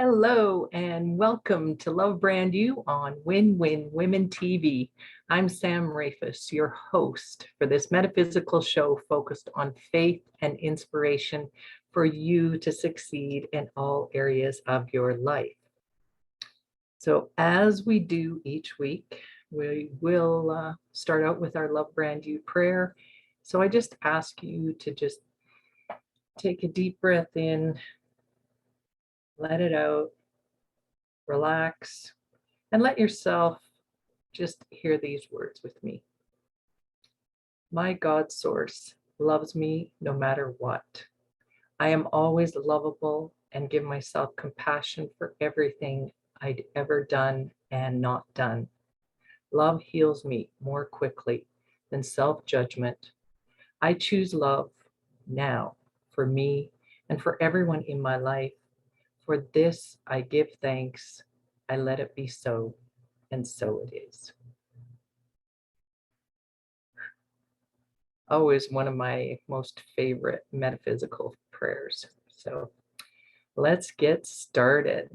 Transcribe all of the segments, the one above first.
Hello and welcome to Love Brand You on Win Win Women TV. I'm Sam Rafus, your host for this metaphysical show focused on faith and inspiration for you to succeed in all areas of your life. So as we do each week, we will start out with our Love Brand You prayer. So I just ask you to just take a deep breath in, let it out, relax, and let yourself just hear these words with me. My God source loves me no matter what. I am always lovable and give myself compassion for everything I'd ever done and not done. Love heals me more quickly than self-judgment. I choose love now for me and for everyone in my life. For this I give thanks. I let it be so, and so it is. Always one of my most favorite metaphysical prayers. So let's get started.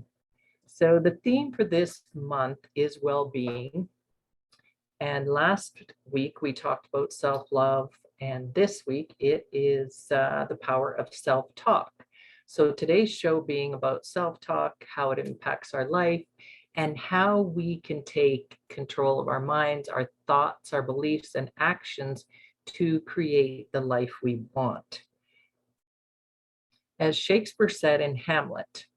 So the theme for this month is well-being. And last week we talked about self-love, and this week it is the power of self-talk. So today's show being about self-talk, how it impacts our life, and how we can take control of our minds, our thoughts, our beliefs, and actions to create the life we want. As Shakespeare said in Hamlet,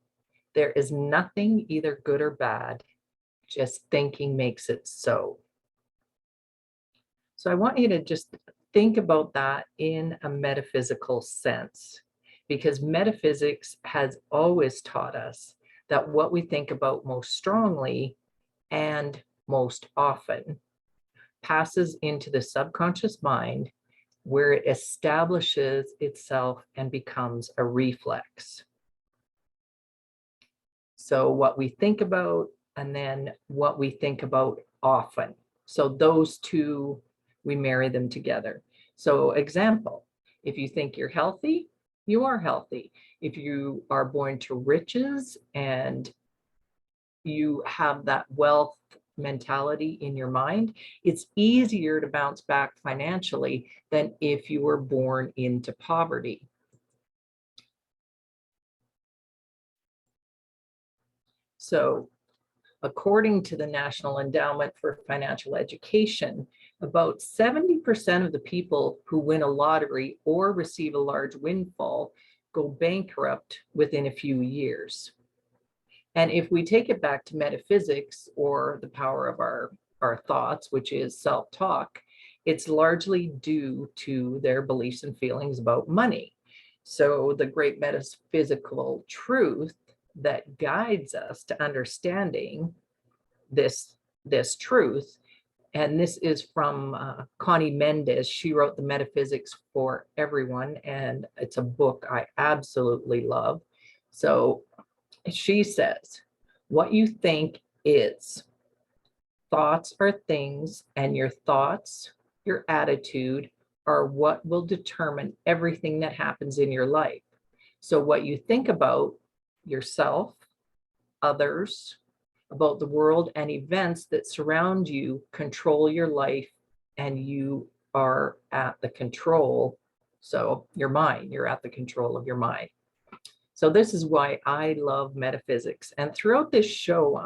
there is nothing either good or bad, just thinking makes it so. So I want you to just think about that in a metaphysical sense, because metaphysics has always taught us that what we think about most strongly and most often passes into the subconscious mind, where it establishes itself and becomes a reflex. So what we think about and then what we think about often. So those two, we marry them together. So example, if you think you're healthy, you are healthy. If you are born to riches and you have that wealth mentality in your mind, it's easier to bounce back financially than if you were born into poverty. So according to the National Endowment for Financial Education, about 70% of the people who win a lottery or receive a large windfall go bankrupt within a few years. And if we take it back to metaphysics, or the power of our thoughts, which is self-talk, it's largely due to their beliefs and feelings about money. So the great metaphysical truth that guides us to understanding this truth, and this is from Connie Mendez. She wrote the Metaphysics for Everyone, and it's a book I absolutely love. So she says, what you think is. Thoughts are things, and your thoughts, your attitude, are what will determine everything that happens in your life. So what you think about yourself, others, about the world and events that surround you control your life, and you are at the control. So your mind, you're at the control of your mind. So this is why I love metaphysics. And throughout this show,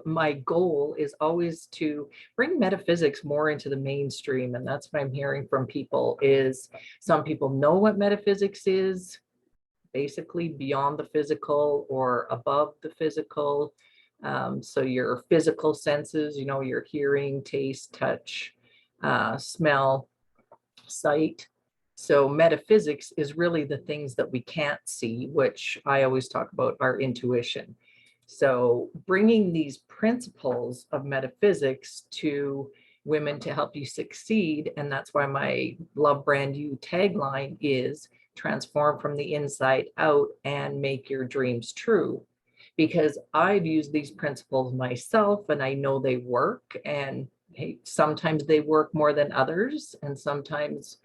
my goal is always to bring metaphysics more into the mainstream. And that's what I'm hearing from people is some people know what metaphysics is, basically beyond the physical or above the physical. So your physical senses, your hearing, taste, touch, smell, sight. So metaphysics is really the things that we can't see, which I always talk about our intuition. So bringing these principles of metaphysics to women to help you succeed. And that's why my Love Brand You tagline is transform from the inside out and make your dreams true. Because I've used these principles myself and I know they work. And hey, sometimes they work more than others. And sometimes,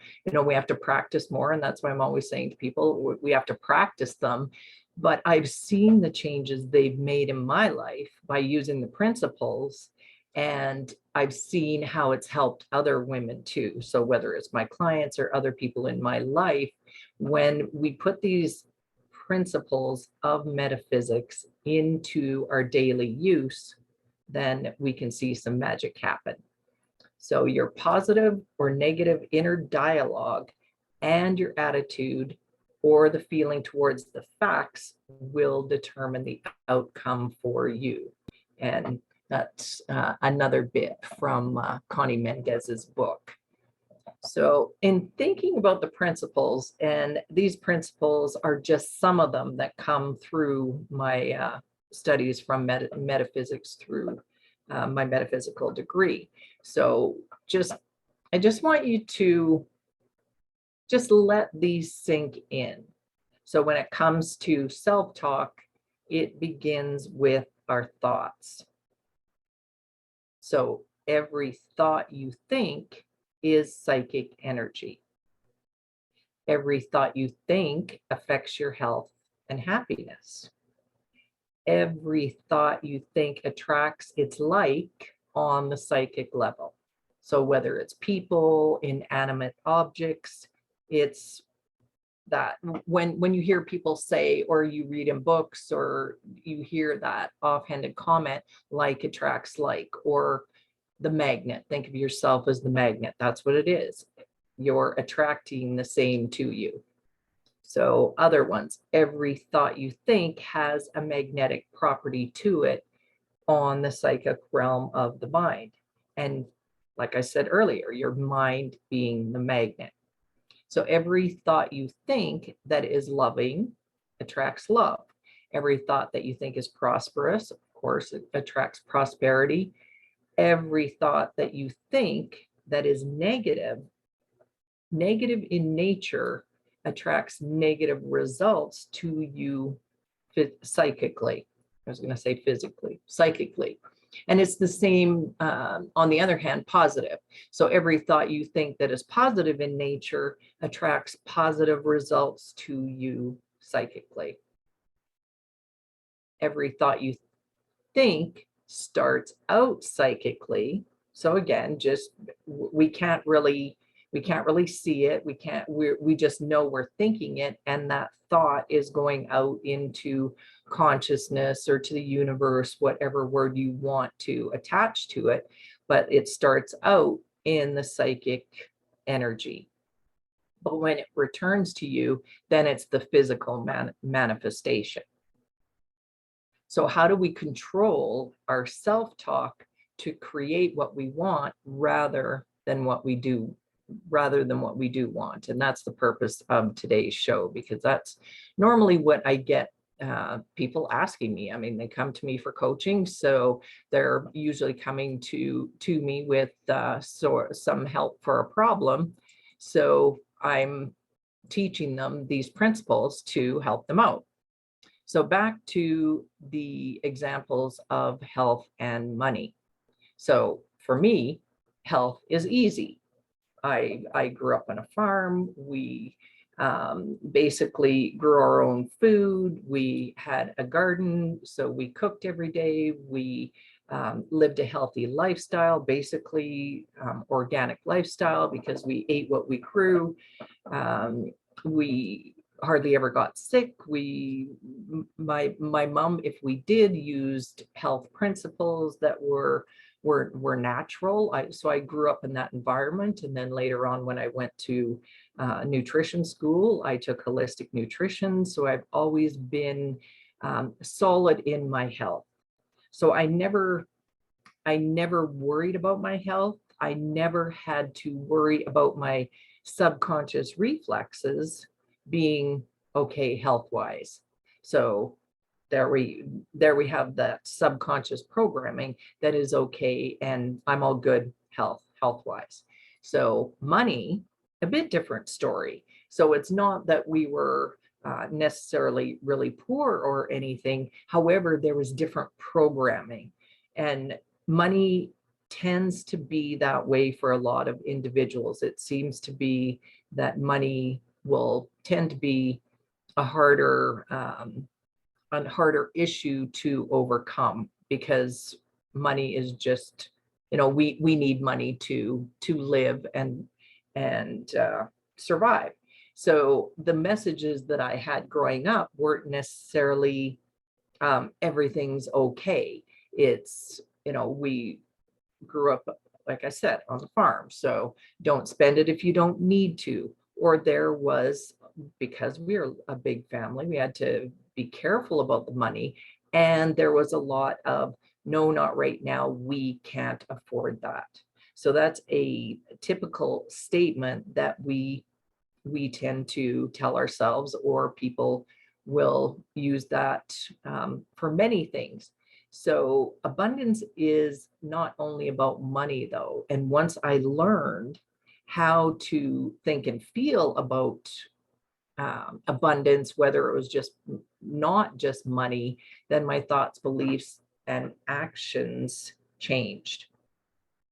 we have to practice more. And that's why I'm always saying to people, we have to practice them. But I've seen the changes they've made in my life by using the principles. And I've seen how it's helped other women too. So whether it's my clients or other people in my life, when we put these principles of metaphysics into our daily use, then we can see some magic happen. So your positive or negative inner dialogue and your attitude or the feeling towards the facts will determine the outcome for you. And that's another bit from Connie Mendez's book. So in thinking about the principles, and these principles are just some of them that come through my studies from metaphysics through my metaphysical degree. So I just want you to just let these sink in. So when it comes to self-talk, it begins with our thoughts. So every thought you think is psychic energy. Every thought you think affects your health and happiness. Every thought you think attracts its like on the psychic level. So whether it's people, inanimate objects, it's that when you hear people say, or you read in books, or you hear that offhanded comment, like attracts like, or the magnet, think of yourself as the magnet. That's what it is. You're attracting the same to you. So other ones, every thought you think has a magnetic property to it on the psychic realm of the mind. And like I said earlier, your mind being the magnet. So every thought you think that is loving attracts love. Every thought that you think is prosperous, of course, it attracts prosperity. Every thought that you think that is negative in nature, attracts negative results to you psychically. I was going to say physically, psychically. And it's the same, on the other hand, positive. So every thought you think that is positive in nature attracts positive results to you psychically. Every thought you think starts out psychically. So again, just we can't really see it. We just know we're thinking it, and that thought is going out into consciousness or to the universe, whatever word you want to attach to it, but it starts out in the psychic energy. But when it returns to you, then it's the physical manifestation. So how do we control our self-talk to create what we want rather than what we do want? And that's the purpose of today's show, because that's normally what I get people asking me. I mean, they come to me for coaching, so they're usually coming to me with some help for a problem. So I'm teaching them these principles to help them out. So back to the examples of health and money. So for me, health is easy. I grew up on a farm. We basically grew our own food. We had a garden, so we cooked every day. We lived a healthy lifestyle, basically organic lifestyle, because we ate what we grew. We hardly ever got sick. My mom, if we did, used health principles that were natural. So I grew up in that environment. And then later on, when I went to nutrition school, I took holistic nutrition. So I've always been solid in my health. So I never worried about my health. I never had to worry about my subconscious reflexes being okay health-wise. So there we have that subconscious programming that is okay, and I'm all good health-wise. So money, a bit different story. So it's not that we were necessarily really poor or anything. However, there was different programming, and money tends to be that way for a lot of individuals. It seems to be that money will tend to be a harder issue to overcome, because money is just, we need money to live and survive. So the messages that I had growing up weren't necessarily everything's okay. It's, we grew up, like I said, on the farm, so don't spend it if you don't need to. Or there was, because we're a big family, we had to be careful about the money, and there was a lot of, no, not right now, we can't afford that. So that's a typical statement that we tend to tell ourselves, or people will use that for many things. So abundance is not only about money, though. And once I learned how to think and feel about abundance, whether it was just not just money, then my thoughts, beliefs, and actions changed.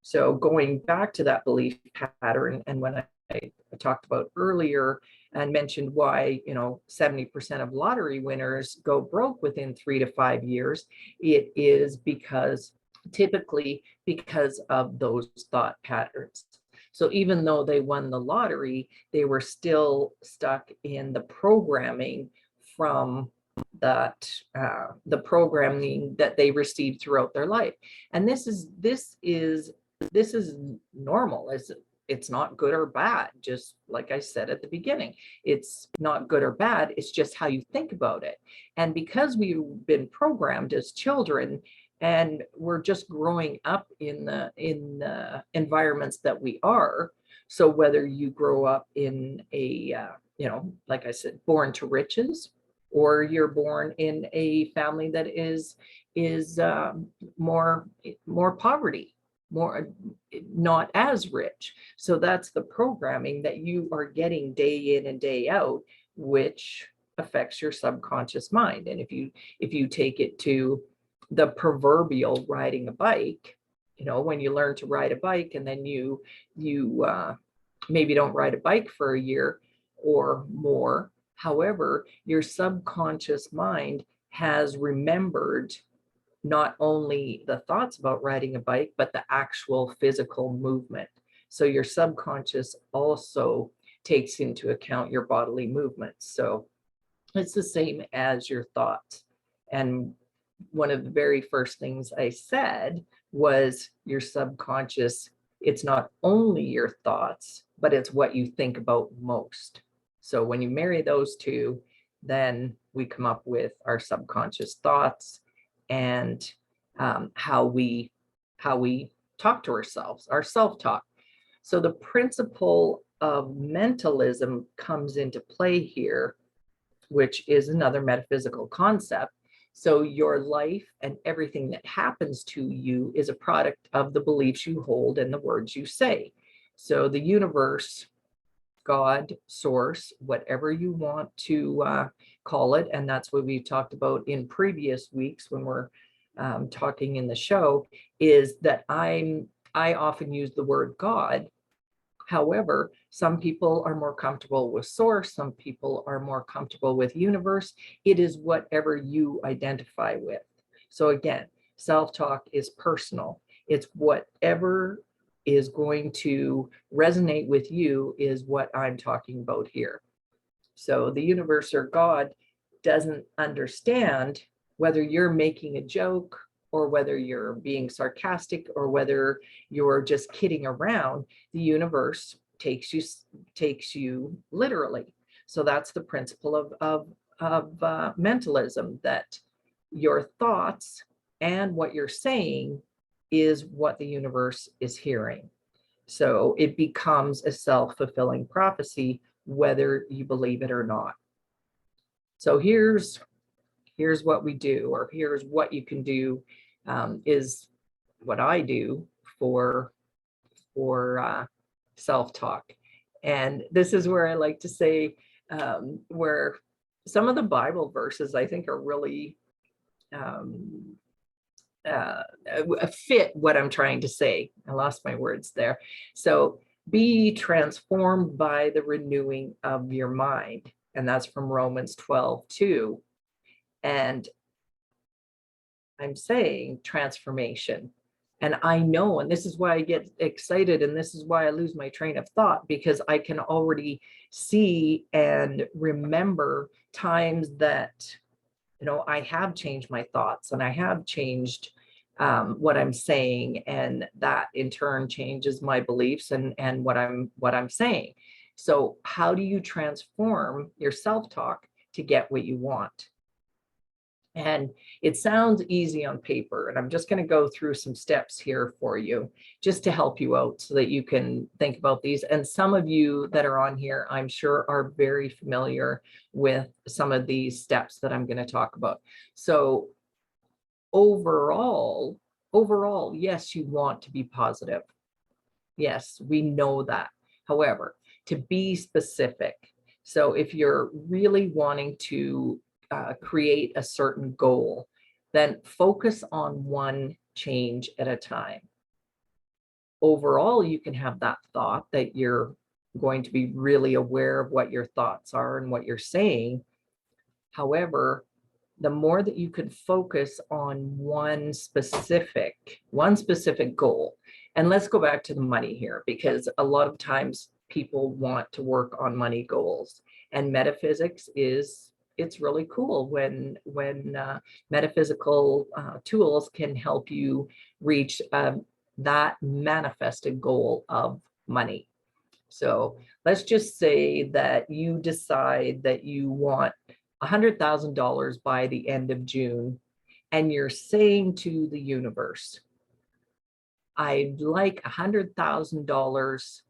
So going back to that belief pattern, and when I talked about earlier and mentioned why 70% of lottery winners go broke within 3 to 5 years, it is typically because of those thought patterns. So even though they won the lottery, they were still stuck in the programming from the programming that they received throughout their life. And this is normal. It's not good or bad. Just like I said at the beginning, it's not good or bad. It's just how you think about it. And because we've been programmed as children, and we're just growing up in the environments that we are. So whether you grow up in a like I said, born to riches, or you're born in a family that is more poverty, more not as rich. So that's the programming that you are getting day in and day out, which affects your subconscious mind. And if you take it to the proverbial riding a bike, when you learn to ride a bike and then you maybe don't ride a bike for a year or more. However, your subconscious mind has remembered not only the thoughts about riding a bike, but the actual physical movement. So your subconscious also takes into account your bodily movements. So it's the same as your thoughts. And one of the very first things I said was your subconscious, it's not only your thoughts, but it's what you think about most. So when you marry those two, then we come up with our subconscious thoughts and how we talk to ourselves, our self-talk. So the principle of mentalism comes into play here, which is another metaphysical concept. So your life and everything that happens to you is a product of the beliefs you hold and the words you say. So the universe, God, source, whatever you want to call it, and that's what we talked about in previous weeks when we're talking in the show, is that I often use the word God. However, some people are more comfortable with source, some people are more comfortable with universe. It is whatever you identify with. So again, self-talk is personal. It's whatever is going to resonate with you is what I'm talking about here. So the universe or God doesn't understand whether you're making a joke or whether you're being sarcastic or whether you're just kidding around. The universe takes you literally. So that's the principle of mentalism, that your thoughts and what you're saying is what the universe is hearing. So it becomes a self-fulfilling prophecy, whether you believe it or not. So here's what we do, or here's what you can do, is what I do for self-talk. And this is where I like to say, where some of the Bible verses I think are really fit what I'm trying to say. I lost my words there. So be transformed by the renewing of your mind. And that's from Romans 12:2. And I'm saying transformation. And I know, and this is why I get excited, and this is why I lose my train of thought, because I can already see and remember times that, I have changed my thoughts and I have changed what I'm saying, and that in turn changes my beliefs and what I'm saying. So how do you transform your self-talk to get what you want? And it sounds easy on paper, and I'm just going to go through some steps here for you just to help you out so that you can think about these. And some of you that are on here, I'm sure, are very familiar with some of these steps that I'm going to talk about. So overall, yes, you want to be positive. Yes, we know that. However, to be specific, so if you're really wanting to create a certain goal, then focus on one change at a time. Overall, you can have that thought that you're going to be really aware of what your thoughts are and what you're saying. However, the more that you could focus on one specific goal, and let's go back to the money here, because a lot of times people want to work on money goals, and metaphysics it's really cool when metaphysical tools can help you reach that manifested goal of money. So let's just say that you decide that you want $100,000 by the end of June, and you're saying to the universe, I'd like $100,000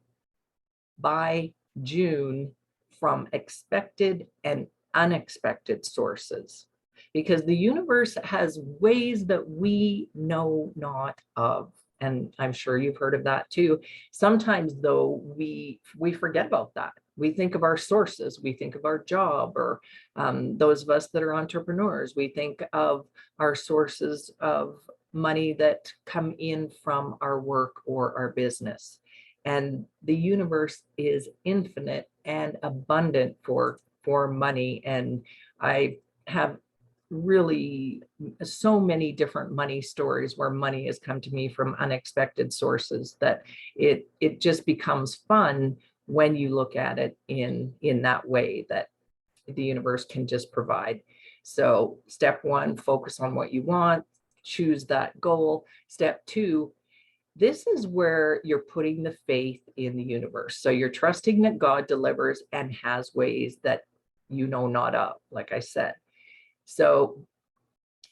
by June from expected and unexpected sources, because the universe has ways that we know not of. And I'm sure you've heard of that too. Sometimes though, we forget about that. We think of our sources, we think of our job, or those of us that are entrepreneurs, we think of our sources of money that come in from our work or our business. And the universe is infinite and abundant for money. And I have really so many different money stories where money has come to me from unexpected sources that it just becomes fun when you look at it in that way, that the universe can just provide. So step one, focus on what you want, choose that goal. Step two, this is where you're putting the faith in the universe. So you're trusting that God delivers and has ways that you know not of, like I said. So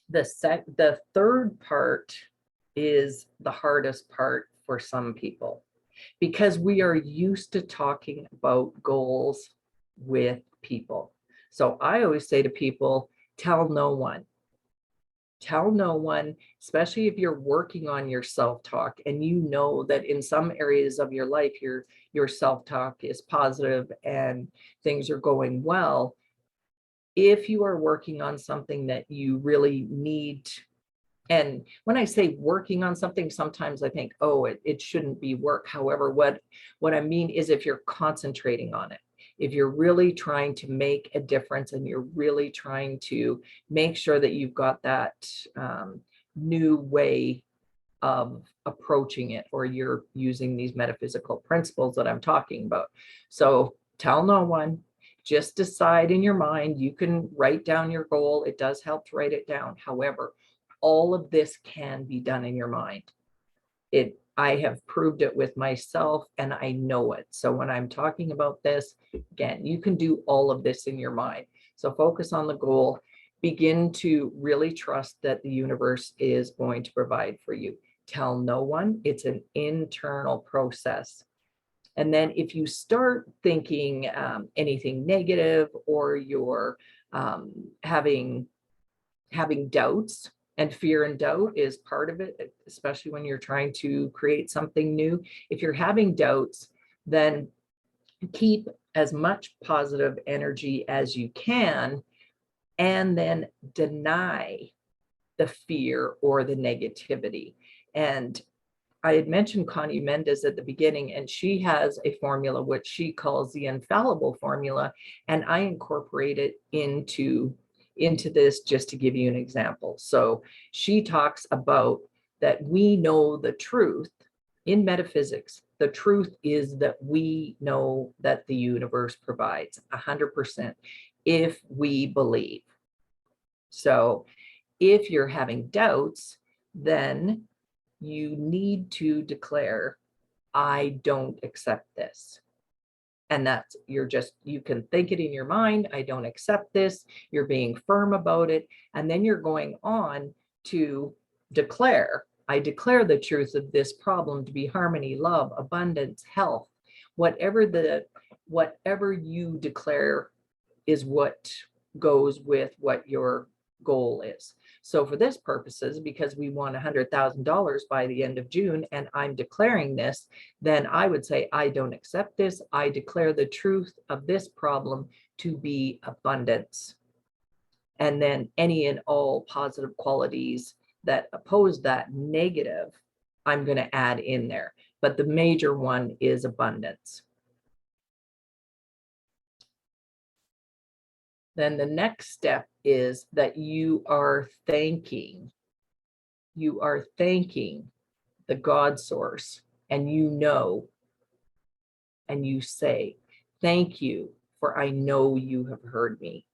the third part is the hardest part for some people, because we are used to talking about goals with people. So I always say to people, tell no one. Tell no one, especially if you're working on your self-talk and you know that in some areas of your life, your self-talk is positive and things are going well. If you are working on something that you really need, and when I say working on something, sometimes I think, oh, it shouldn't be work. However, what I mean is if you're concentrating on it, if you're really trying to make a difference and you're really trying to make sure that you've got that new way of approaching it, or you're using these metaphysical principles that I'm talking about. So tell no one, just decide in your mind. You can write down your goal. It does help to write it down. However, all of this can be done in your mind. I have proved it with myself and I know it. So when I'm talking about this, again, you can do all of this in your mind. So focus on the goal, begin to really trust that the universe is going to provide for you. Tell no one, it's an internal process. And then if you start thinking anything negative, or you're having doubts, and fear and doubt is part of it, especially when you're trying to create something new. If you're having doubts, then keep as much positive energy as you can, and then deny the fear or the negativity. And I had mentioned Connie Mendes at the beginning, and she has a formula which she calls the infallible formula, and I incorporate it into this just to give you an example. So she talks about that we know the truth in metaphysics. The truth is that we know that the universe provides 100% if we believe. So if you're having doubts, then you need to declare, I don't accept this. And that's, you can think it in your mind, I don't accept this. You're being firm about it. And then you're going on to declare, I declare the truth of this problem to be harmony, love, abundance, health. Whatever you declare is what goes with what your goal is. So for this purposes, because we want $100,000 by the end of June, and I'm declaring this, then I would say, I don't accept this. I declare the truth of this problem to be abundance. And then any and all positive qualities that oppose that negative, I'm going to add in there. But the major one is abundance. Then the next step is that you are thanking the God source, and and you say, thank you, for I know you have heard me.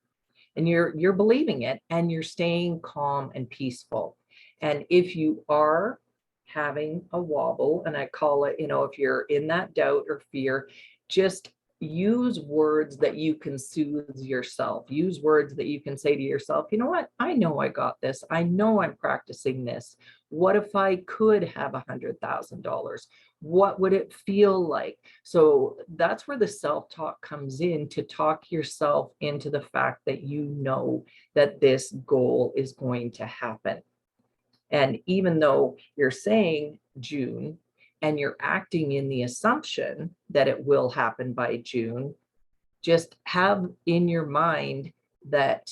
And you're believing it, and you're staying calm and peaceful. And if you are having a wobble, and I call it, if you're in that doubt or fear, just use words that you can soothe yourself. Use words that you can say to yourself, you know what? I know I got this. I know I'm practicing this. What if I could have $100,000? What would it feel like? So that's where the self-talk comes in, to talk yourself into the fact that you know that this goal is going to happen. And even though you're saying June, and you're acting in the assumption that it will happen by June, just have in your mind that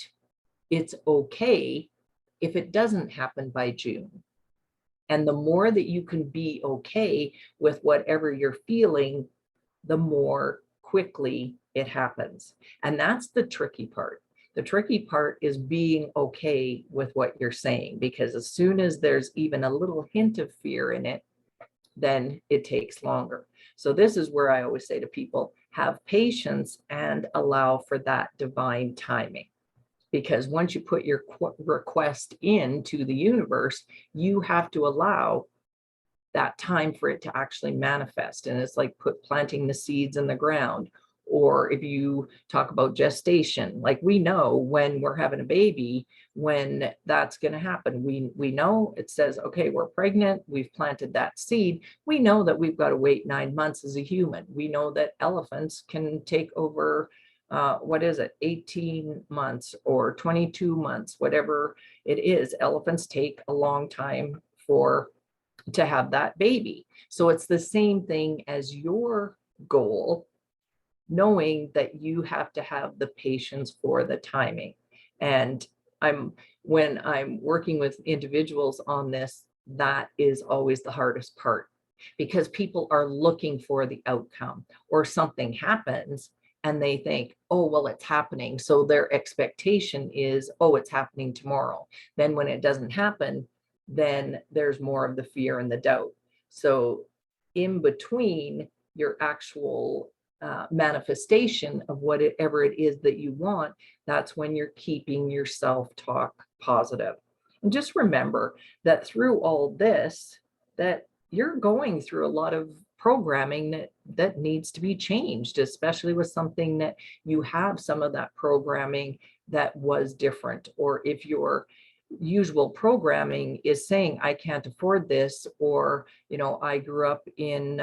it's okay if it doesn't happen by June. And the more that you can be okay with whatever you're feeling, the more quickly it happens. And that's the tricky part. The tricky part is being okay with what you're saying, because as soon as there's even a little hint of fear in it, then it takes longer. So this is where I always say to people, have patience and allow for that divine timing. Because once you put your request into the universe, you have to allow that time for it to actually manifest. And it's like planting the seeds in the ground. Or if you talk about gestation, like we know when we're having a baby, when that's going to happen. We know it says, okay, we're pregnant, we've planted that seed. We know that we've got to wait 9 months as a human. We know that elephants can take over, 18 months or 22 months, whatever it is. Elephants take a long time to have that baby. So it's the same thing as your goal, knowing that you have to have the patience for the timing. And when I'm working with individuals on this, that is always the hardest part, because people are looking for the outcome, or something happens and they think, oh, well, it's happening. So their expectation is, oh, it's happening tomorrow. Then when it doesn't happen, then there's more of the fear and the doubt. So in between your actual manifestation of whatever it is that you want, that's when you're keeping your self-talk positive. And just remember that through all this, that you're going through a lot of programming that needs to be changed, especially with something that you have some of that programming that was different. Or if your usual programming is saying, I can't afford this, or, I grew up in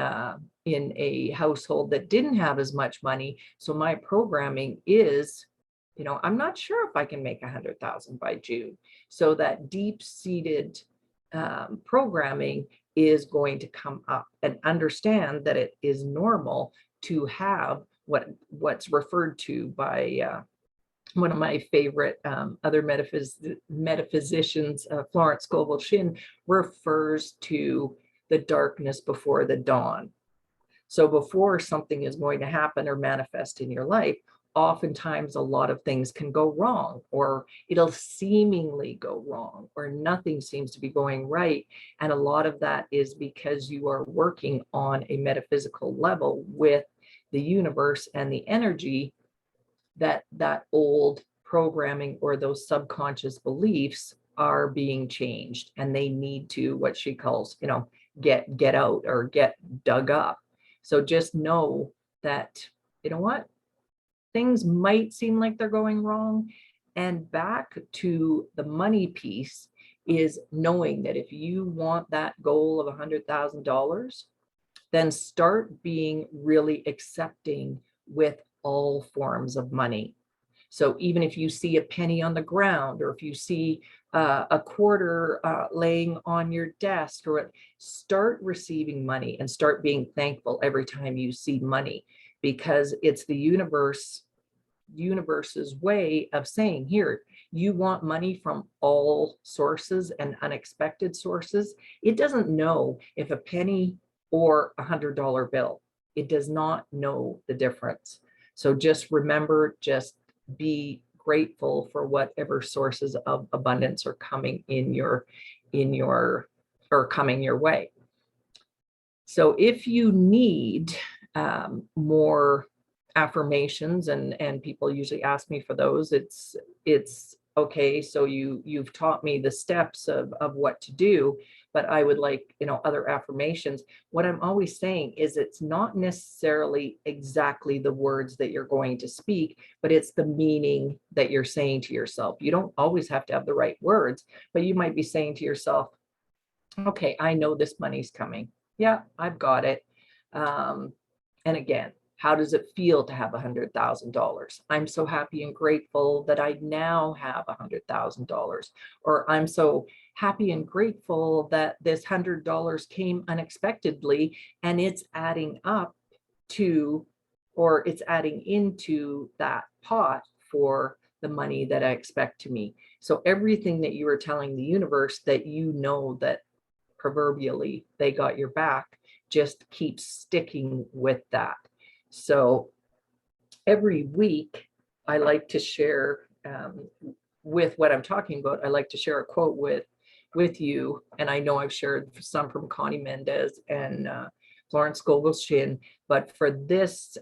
a household that didn't have as much money. So my programming is, I'm not sure if I can make 100,000 by June. So that deep-seated programming is going to come up, and understand that it is normal to have what's referred to by one of my favorite other metaphysicians, Florence Scovel-Shinn, refers to the darkness before the dawn. So before something is going to happen or manifest in your life, oftentimes a lot of things can go wrong, or it'll seemingly go wrong, or nothing seems to be going right. And a lot of that is because you are working on a metaphysical level with the universe and the energy, that old programming or those subconscious beliefs are being changed, and they need to, what she calls, get out or get dug up. So just know that, you know what, things might seem like they're going wrong. And back to the money piece is knowing that if you want that goal of $100,000, then start being really accepting with all forms of money. So even if you see a penny on the ground, or if you see a quarter laying on your desk, or start receiving money and start being thankful every time you see money, because it's the universe's way of saying, here, you want money from all sources and unexpected sources. It doesn't know if a penny or $100 bill. It does not know the difference. So just remember, just be grateful for whatever sources of abundance are coming or coming your way. So if you need more affirmations, and people usually ask me for those, it's okay. So you've taught me the steps of what to do, but I would like, other affirmations. What I'm always saying is, it's not necessarily exactly the words that you're going to speak, but it's the meaning that you're saying to yourself. You don't always have to have the right words, but you might be saying to yourself, okay, I know this money's coming. Yeah, I've got it. And again, how does it feel to have $100,000? I'm so happy and grateful that I now have $100,000. Or I'm so happy and grateful that this $100 came unexpectedly, and it's adding up to, or it's adding into that pot for the money that I expect to me. So everything that you are telling the universe, that that proverbially they got your back, just keep sticking with that. So every week I like to share with what I'm talking about. I like to share a quote with you, and I know I've shared some from Connie Mendez and Florence Scovel-Shinn, but for this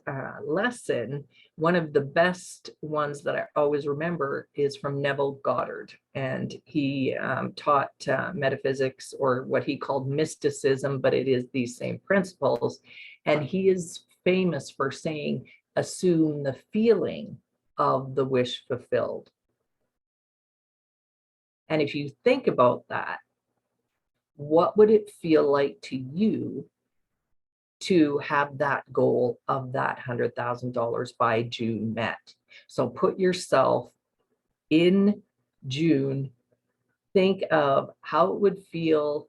lesson, one of the best ones that I always remember is from Neville Goddard, and he taught metaphysics, or what he called mysticism, but it is these same principles. And he is famous for saying, assume the feeling of the wish fulfilled. And if you think about that, what would it feel like to you to have that goal of that $100,000 by June met? So put yourself in June, think of how it would feel,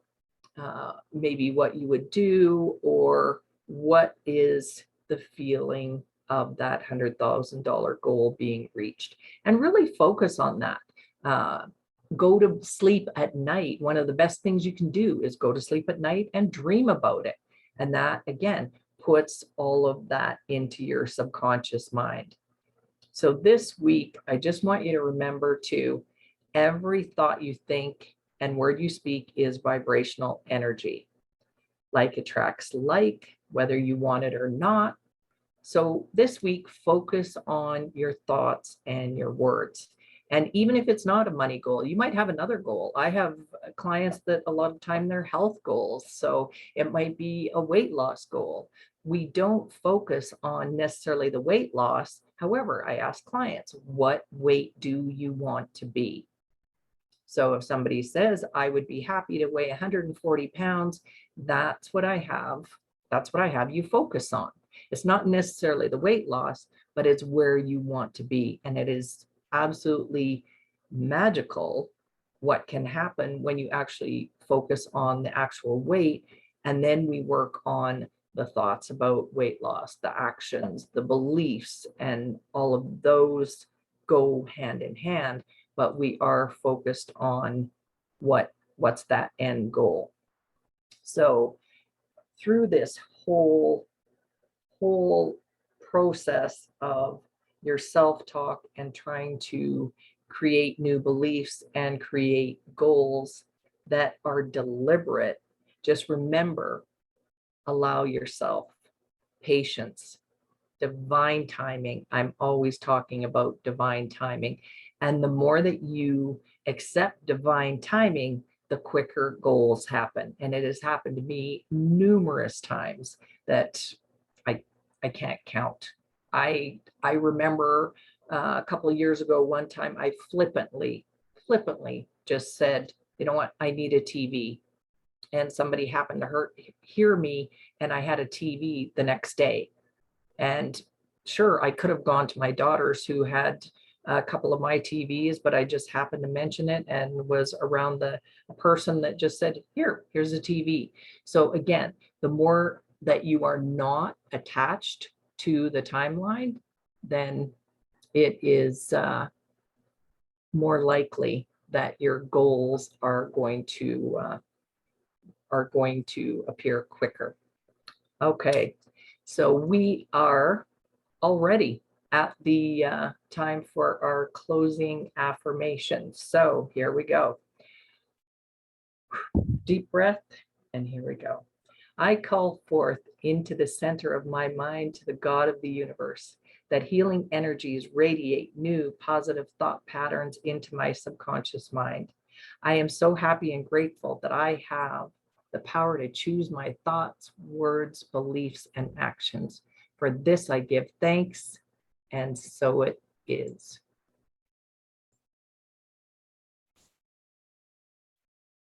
maybe what you would do, or what is the feeling of that $100,000 goal being reached, and really focus on that. Go to sleep at night. One of the best things you can do is go to sleep at night and dream about it. And that, again, puts all of that into your subconscious mind. So this week, I just want you to remember to, every thought you think and word you speak is vibrational energy. Like attracts like, whether you want it or not. So this week, focus on your thoughts and your words. And even if it's not a money goal, you might have another goal. I have clients that a lot of time they're health goals. So it might be a weight loss goal. We don't focus on necessarily the weight loss. However, I ask clients, what weight do you want to be? So if somebody says, I would be happy to weigh 140 pounds, that's what I have. That's what I have you focus on. It's not necessarily the weight loss, but it's where you want to be. And it is absolutely magical what can happen when you actually focus on the actual weight. And then we work on the thoughts about weight loss, the actions, the beliefs, and all of those go hand in hand, but we are focused on what's that end goal. So through this whole process of your self-talk and trying to create new beliefs and create goals that are deliberate, just remember, allow yourself patience, divine timing. I'm always talking about divine timing. And the more that you accept divine timing, the quicker goals happen. And it has happened to me numerous times that I can't count. I remember a couple of years ago, one time I flippantly just said, you know what, I need a TV. And somebody happened to hear me, and I had a TV the next day. And sure, I could have gone to my daughters who had a couple of my TVs, but I just happened to mention it and was around the person that just said, here's a TV. So again, the more that you are not attached to the timeline, then it is more likely that your goals are going to appear quicker. Okay, so we are already at the time for our closing affirmations. So here we go. Deep breath, and here we go. I call forth into the center of my mind to the God of the universe, that healing energies radiate new positive thought patterns into my subconscious mind. I am so happy and grateful that I have the power to choose my thoughts, words, beliefs, and actions. For this I give thanks, and so it is.